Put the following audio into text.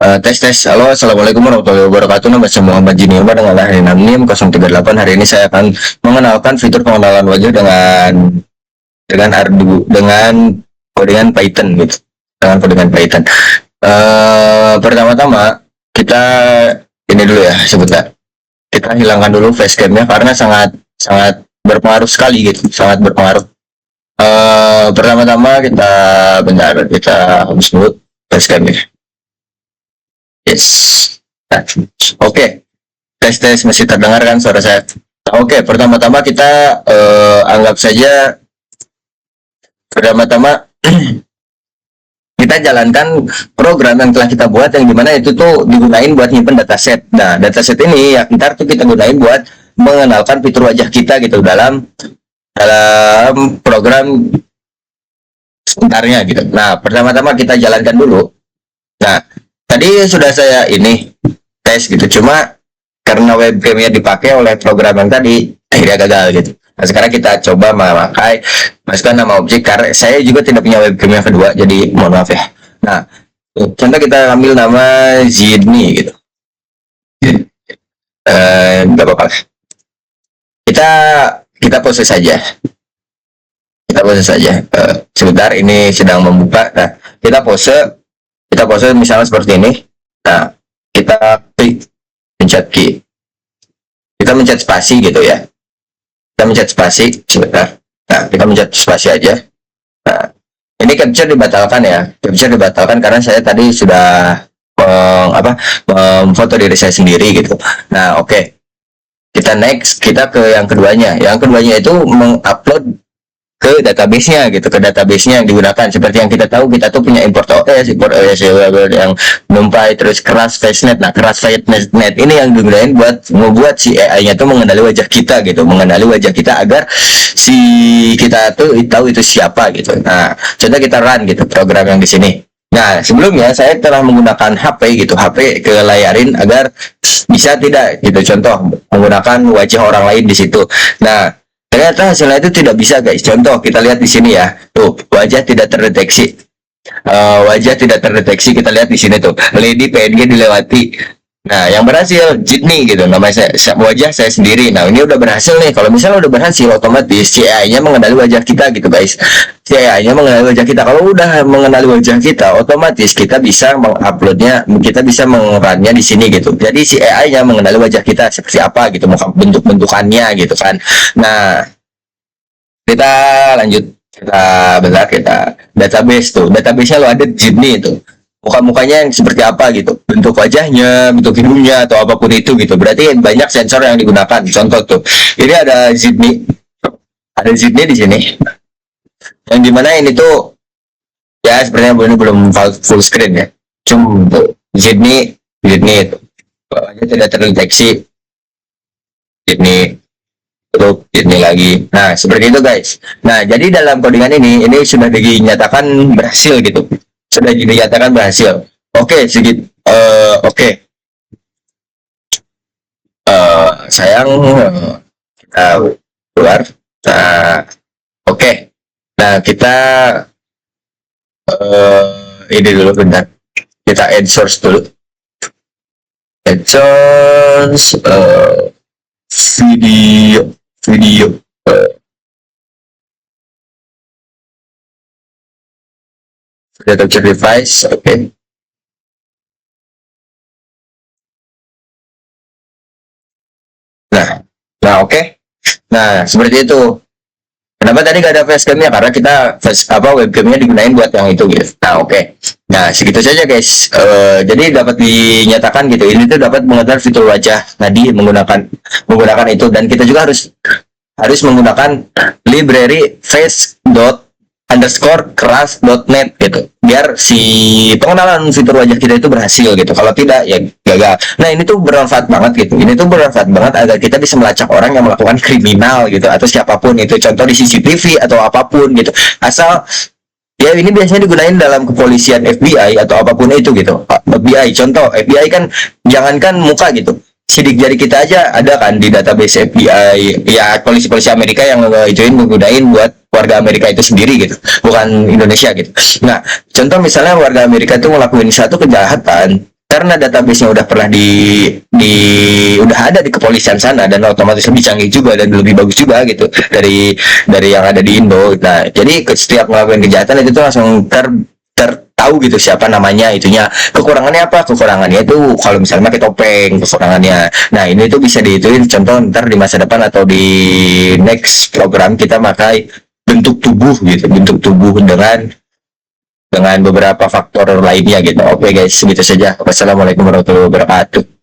Tes tes, halo, assalamualaikum warahmatullahi wabarakatuh. Nama saya Muhammad Jinioma dengan lahir 6NIM 038. Hari ini saya akan mengenalkan fitur pengenalan wajah dengan Ardu dengan codingan Python gitu, dengan codingan Python. Pertama-tama kita ini dulu ya sebentar. Kita hilangkan dulu facecamnya karena sangat sangat berpengaruh sekali gitu, sangat berpengaruh. Pertama-tama kita bentar kita hapus dulu facecamnya. Yes. Nah, oke. Tes tes masih terdengar kan suara saya? Oke, pertama-tama kita anggap saja pertama-tama kita jalankan program yang telah kita buat yang dimana itu tuh digunain buat nyimpen dataset. Nah, dataset ini ya ntar tuh kita gunain buat mengenalkan fitur wajah kita gitu dalam program sebentarnya gitu. Nah, pertama-tama kita jalankan dulu. Nah, tadi sudah saya ini tes gitu, cuma karena webcamnya dipakai oleh program yang tadi akhirnya gagal gitu. Nah, sekarang kita coba memakai masukkan nama objek karena saya juga tidak punya webcam yang kedua, jadi mohon maaf ya. Nah, contoh kita ambil nama Zidni gitu. Nggak apa-apa. Kita proses saja. Kita proses saja. Sebentar, ini sedang membuka. Nah, kita pose misalnya seperti ini. Nah, kita klik pencet key. Kita mencet spasi gitu ya. Kita mencet spasi sebentar. Nah, kita mencet spasi aja. Nah, ini capture dibatalkan ya. Capture dibatalkan karena saya tadi sudah memfoto diri saya sendiri gitu. Nah, oke. Kita next, kita ke yang keduanya. Yang keduanya itu mengupload ke database-nya gitu, ke database-nya yang digunakan. Seperti yang kita tahu, kita tuh punya import OS yang numpy, terus keras FaceNet. Nah, keras FaceNet ini yang digunakan buat membuat si AI-nya tuh mengenali wajah kita gitu, mengenali wajah kita agar si kita tuh tahu itu siapa gitu. Nah, contoh kita run gitu program yang di sini. Nah, sebelumnya saya telah menggunakan HP gitu, HP ke layarin agar bisa tidak gitu. Contoh menggunakan wajah orang lain di situ. Nah, ternyata hasilnya itu tidak bisa guys. Contoh kita lihat di sini ya. Tuh, wajah tidak terdeteksi. Wajah tidak terdeteksi, kita lihat di sini tuh. Lady PNG dilewati. Nah, yang berhasil Jidni gitu. Nama saya wajah saya sendiri. Nah, ini udah berhasil nih. Kalau misalnya udah berhasil, otomatis si AI-nya mengenali wajah kita gitu guys. Si AI-nya mengenali wajah kita. Kalau udah mengenali wajah kita, otomatis kita bisa menguploadnya, kita bisa mengerannya di sini gitu. Jadi si AI-nya mengenali wajah kita seperti apa gitu, muka bentuk-bentukannya gitu kan. Nah, kita lanjut. Kita database tuh. Database-nya lo ada Jidni itu. Muka-mukanya yang seperti apa gitu, bentuk wajahnya, bentuk hidungnya atau apapun itu gitu. Berarti banyak sensor yang digunakan. Contoh tuh, ini ada Zidni di sini, yang dimana ini tuh ya sebenarnya ini belum full screen ya. Cuma tuh Zidni itu wajahnya tidak terdeteksi. Zidni lagi. Nah, seperti itu guys. Nah, jadi dalam codingan ini sudah dinyatakan berhasil gitu. Sudah dinyatakan berhasil. Oke, sedikit. Oke. Sayang kita keluar. Nah, oke. Nah, kita ini dulu bentar. Kita add source dulu. Add source video. Sudah capture device, oke. Nah, oke. Nah, seperti itu. Kenapa tadi gak ada facecamnya? Karena kita webcamnya digunain buat yang itu gitu. Nah, oke. Nah, segitu saja guys. Jadi dapat dinyatakan gitu. Ini tuh dapat menggunakan fitur wajah tadi menggunakan itu, dan kita juga harus menggunakan library face._keras.net gitu, biar si pengenalan fitur wajah kita itu berhasil gitu. Kalau tidak ya gagal. Nah, ini tuh bermanfaat banget gitu. Ini tuh bermanfaat banget agar kita bisa melacak orang yang melakukan kriminal gitu, atau siapapun itu, contoh di CCTV atau apapun gitu. Asal ya, ini biasanya digunain dalam kepolisian, FBI atau apapun itu gitu. FBI, contoh FBI kan jangankan muka gitu, sidik jari kita aja ada kan di database FBI ya. Polisi-polisi Amerika yang menggunain buat warga Amerika itu sendiri gitu, bukan Indonesia gitu. Nah, contoh misalnya warga Amerika itu ngelakuin satu kejahatan, karena database-nya udah pernah udah ada di kepolisian sana, dan otomatis lebih canggih juga dan lebih bagus juga gitu dari yang ada di Indo. Nah, jadi setiap ngelakuin kejahatan itu tuh langsung tertahu gitu siapa namanya itunya. Kekurangannya apa? Kekurangannya itu kalau misalnya pakai topeng, kekurangannya. Nah, ini tuh bisa diituin contoh ntar di masa depan atau di next program kita pakai bentuk tubuh gitu, bentuk tubuh dengan beberapa faktor lainnya gitu. Oke guys, segitu saja. Wassalamualaikum warahmatullahi wabarakatuh.